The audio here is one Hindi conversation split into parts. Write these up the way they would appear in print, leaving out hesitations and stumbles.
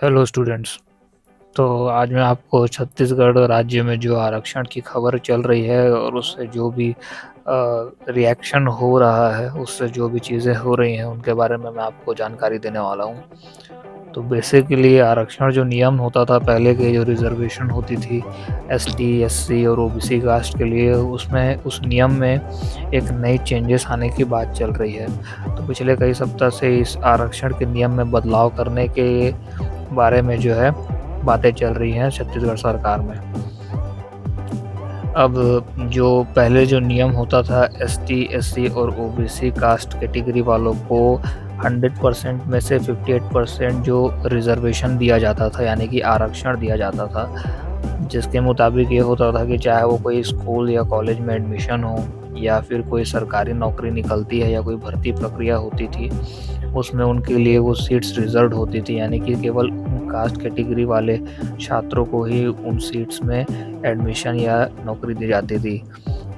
Hello students. तो आज मैं आपको छत्तीसगढ़ राज्य में जो आरक्षण की खबर चल रही है और उससे जो भी रिएक्शन हो रहा है, उससे जो भी चीज़ें हो रही हैं उनके बारे में मैं आपको जानकारी देने वाला हूँ। तो बेसिकली आरक्षण जो नियम होता था पहले के, जो रिज़र्वेशन होती थी एसटी, एससी और ओबीसी कास्ट के लिए, उसमें उस नियम में एक नई चेंजेस आने की बात चल रही है। तो पिछले कई सप्ताह से इस आरक्षण के नियम में बदलाव करने के बारे में जो है बातें चल रही हैं छत्तीसगढ़ सरकार में। अब जो पहले जो नियम होता था एसटी, एससी और ओबीसी कास्ट कैटेगरी वालों को 100% में से 58% जो रिज़र्वेशन दिया जाता था, यानी कि आरक्षण दिया जाता था, जिसके मुताबिक ये होता था कि चाहे वो कोई स्कूल या कॉलेज में एडमिशन हो या फिर कोई सरकारी नौकरी निकलती है या कोई भर्ती प्रक्रिया होती थी, उसमें उनके लिए वो सीट्स रिज़र्व्ड होती थी, यानी कि केवल उन कास्ट कैटेगरी वाले छात्रों को ही उन सीट्स में एडमिशन या नौकरी दी जाती थी।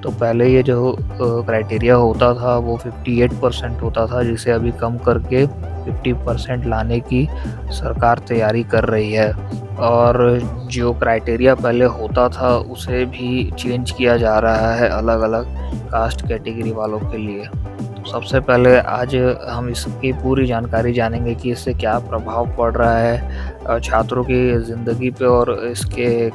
तो पहले ये जो क्राइटेरिया होता था वो 58% होता था, जिसे अभी कम करके 50% लाने की सरकार तैयारी कर रही है। और जो क्राइटेरिया पहले होता था उसे भी चेंज किया जा रहा है अलग-अलग कास्ट कैटेगरी वालों के लिए। तो सबसे पहले आज हम इसकी पूरी जानकारी जानेंगे कि इससे क्या प्रभाव पड़ रहा है छात्रों की ज़िंदगी पे, और इसके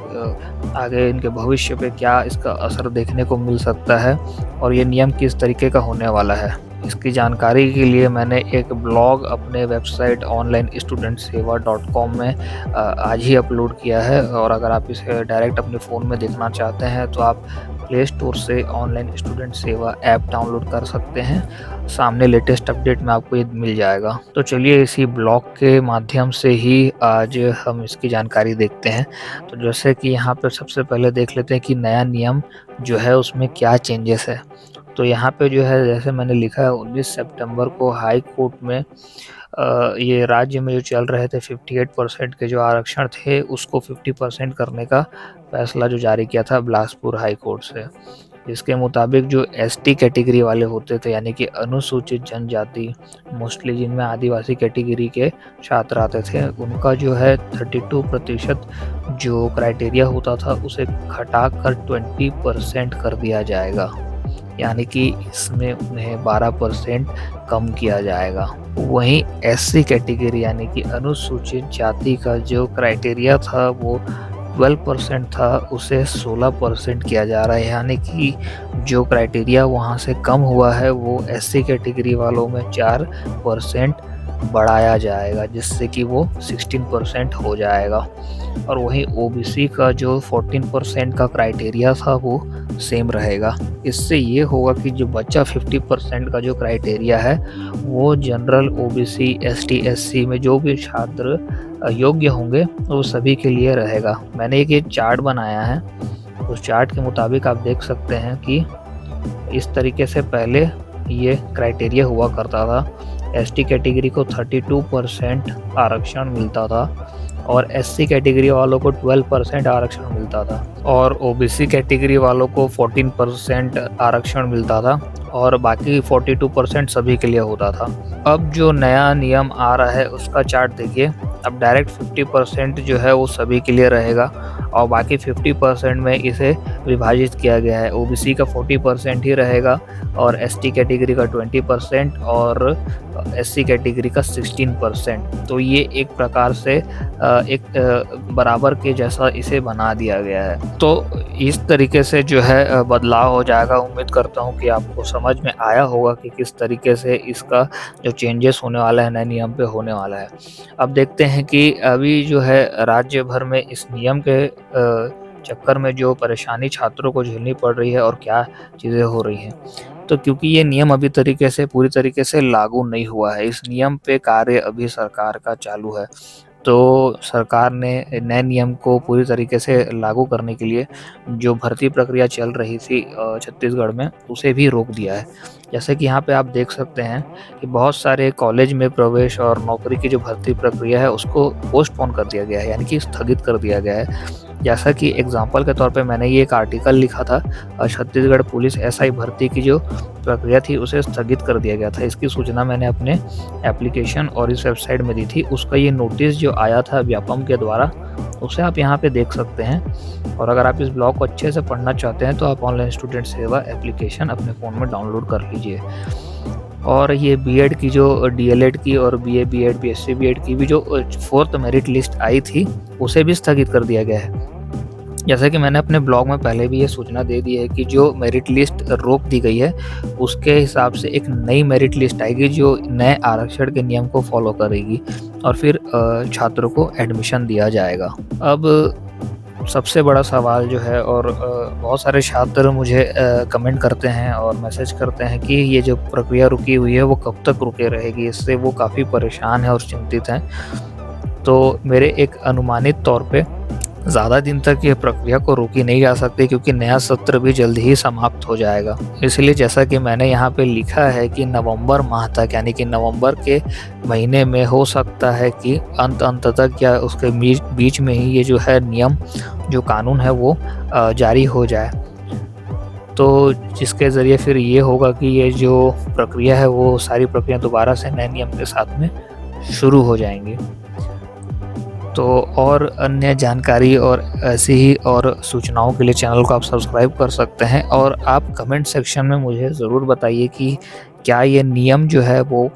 आगे इनके भविष्य पे क्या इसका असर देखने को मिल सकता है और ये नियम किस तरीके का होने वाला है। इसकी जानकारी के लिए मैंने एक ब्लॉग अपने वेबसाइट onlinestudentsewa.com में आज ही अपलोड किया है, और अगर आप इसे डायरेक्ट अपने फ़ोन में देखना चाहते हैं तो आप प्ले स्टोर से ऑनलाइन स्टूडेंट सेवा ऐप डाउनलोड कर सकते हैं। सामने लेटेस्ट अपडेट में आपको ये मिल जाएगा। तो चलिए इसी ब्लॉग के माध्यम से ही आज हम इसकी जानकारी देखते हैं। तो जैसे कि यहाँ पे सबसे पहले देख लेते हैं कि नया नियम जो है उसमें क्या चेंजेस है। तो यहाँ पे जो है, जैसे मैंने लिखा है, 19 सितंबर को हाई कोर्ट में ये राज्य में जो चल रहे थे 58% के जो आरक्षण थे उसको 50% करने का फैसला जो जारी किया था बिलासपुर हाई कोर्ट से। इसके मुताबिक जो एसटी कैटेगरी वाले होते थे, यानी कि अनुसूचित जनजाति, मोस्टली जिनमें आदिवासी कैटेगरी के छात्र आते थे, उनका जो है 32% जो क्राइटेरिया होता था उसे घटाकर 20% कर दिया जाएगा, यानी कि इसमें उन्हें 12% कम किया जाएगा। वहीं एससी कैटेगरी यानी कि अनुसूचित जाति का जो क्राइटेरिया था वो 12% था, उसे 16% किया जा रहा है, यानी कि जो क्राइटेरिया वहाँ से कम हुआ है वो एससी कैटेगरी वालों में 4% बढ़ाया जाएगा, जिससे कि वो 16% हो जाएगा। और वहीं ओबीसी का जो 14% का क्राइटेरिया था वो सेम रहेगा। इससे ये होगा कि जो बच्चा 50% का जो क्राइटेरिया है वो जनरल, ओबीसी, एसटी, एससी में जो भी छात्र योग्य होंगे वो सभी के लिए रहेगा। मैंने एक ये चार्ट बनाया है, उस चार्ट के मुताबिक आप देख सकते हैं कि इस तरीके से पहले ये क्राइटेरिया हुआ करता था। एसटी कैटेगरी को 32% आरक्षण मिलता था और एससी कैटेगरी वालों को 12% आरक्षण मिलता था, और ओबीसी कैटेगरी वालों को 14% आरक्षण मिलता था, और बाकी 42% सभी के लिए होता था। अब जो नया नियम आ रहा है उसका चार्ट देखिए। अब डायरेक्ट 50% जो है वो सभी के लिए रहेगा और बाकी 50% में इसे विभाजित किया गया है। ओबीसी का 40% ही रहेगा और एसटी कैटेगरी का 20% और एससी कैटेगरी का 16%। तो ये एक प्रकार से बराबर के जैसा इसे बना दिया गया है। तो इस तरीके से जो है बदलाव हो जाएगा। उम्मीद करता हूँ कि आपको समझ में आया होगा कि किस तरीके से इसका जो चेंजेस होने वाला है नए नियम पे होने वाला है। अब देखते हैं कि अभी जो है राज्य भर में इस नियम के चक्कर में जो परेशानी छात्रों को झेलनी पड़ रही है और क्या चीज़ें हो रही हैं। तो क्योंकि ये नियम अभी पूरी तरीके से लागू नहीं हुआ है, इस नियम पे कार्य अभी सरकार का चालू है। तो सरकार ने नए नियम को पूरी तरीके से लागू करने के लिए जो भर्ती प्रक्रिया चल रही थी छत्तीसगढ़ में, उसे भी रोक दिया है। जैसे कि यहाँ पे आप देख सकते हैं कि बहुत सारे कॉलेज में प्रवेश और नौकरी की जो भर्ती प्रक्रिया है उसको पोस्टपोन कर दिया गया है, यानी कि स्थगित कर दिया गया है। जैसा कि एग्ज़ाम्पल के तौर पे मैंने ये एक आर्टिकल लिखा था, छत्तीसगढ़ पुलिस एसआई भर्ती की जो प्रक्रिया थी उसे स्थगित कर दिया गया था। इसकी सूचना मैंने अपने एप्लीकेशन और इस वेबसाइट में दी थी। उसका ये नोटिस जो आया था व्यापम के द्वारा, उसे आप यहाँ पे देख सकते हैं। और अगर आप इस ब्लॉग को अच्छे से पढ़ना चाहते हैं तो आप ऑनलाइन स्टूडेंट सेवा एप्लीकेशन अपने फ़ोन में डाउनलोड कर लीजिए। और ये बीएड की जो डीएलएड की और बीए बीएड बीएससी बीएड की भी जो 4th मेरिट लिस्ट आई थी, उसे भी स्थगित कर दिया गया है। जैसा कि मैंने अपने ब्लॉग में पहले भी ये सूचना दे दी है कि जो मेरिट लिस्ट रोक दी गई है, उसके हिसाब से एक नई मेरिट लिस्ट आएगी जो नए आरक्षण के नियम को फॉलो करेगी और फिर छात्रों को एडमिशन दिया जाएगा। अब सबसे बड़ा सवाल जो है, और बहुत सारे छात्र मुझे कमेंट करते हैं और मैसेज करते हैं कि ये जो प्रक्रिया रुकी हुई है वो कब तक रुके रहेगी। इससे वो काफ़ी परेशान हैं और चिंतित हैं। तो मेरे एक अनुमानित तौर पे ज़्यादा दिन तक ये प्रक्रिया को रोकी नहीं जा सकती, क्योंकि नया सत्र भी जल्द ही समाप्त हो जाएगा। इसलिए जैसा कि मैंने यहाँ पे लिखा है कि नवंबर माह तक, यानी कि नवंबर के महीने में हो सकता है कि अंत तक या उसके बीच में ही ये जो है नियम, जो कानून है वो जारी हो जाए। तो जिसके ज़रिए फिर ये होगा कि ये जो प्रक्रिया है वो सारी प्रक्रिया दोबारा से नए नियम के साथ में शुरू हो जाएँगी। तो और अन्य जानकारी और ऐसी ही और सूचनाओं के लिए चैनल को आप सब्सक्राइब कर सकते हैं। और आप कमेंट सेक्शन में मुझे ज़रूर बताइए कि क्या ये नियम जो है वो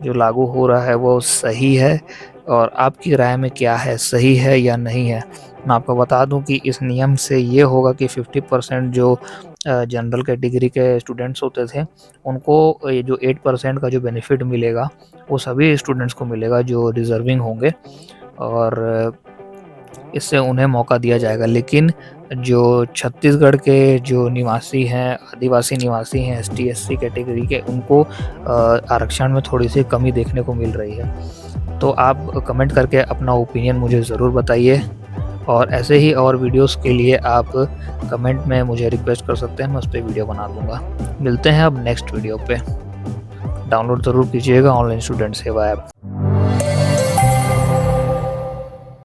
जो लागू हो रहा है वो सही है, और आपकी राय में क्या है, सही है या नहीं है। मैं आपको बता दूं कि इस नियम से ये होगा कि 50% जो जनरल कैटेगरी के स्टूडेंट्स होते थे, उनको ये जो 8% का जो बेनिफिट मिलेगा वो सभी स्टूडेंट्स को मिलेगा जो डिज़र्विंग होंगे, और इससे उन्हें मौका दिया जाएगा। लेकिन जो छत्तीसगढ़ के जो निवासी हैं, आदिवासी निवासी हैं, एसटी एससी कैटेगरी के, उनको आरक्षण में थोड़ी-सी कमी देखने को मिल रही है। तो आप कमेंट करके अपना ओपिनियन मुझे ज़रूर बताइए, और ऐसे ही और वीडियोस के लिए आप कमेंट में मुझे रिक्वेस्ट कर सकते हैं, मैं उस पे वीडियो बना दूँगा। मिलते हैं अब नेक्स्ट वीडियो पे। डाउनलोड ज़रूर कीजिएगा ऑनलाइन स्टूडेंट सेवा ऐप।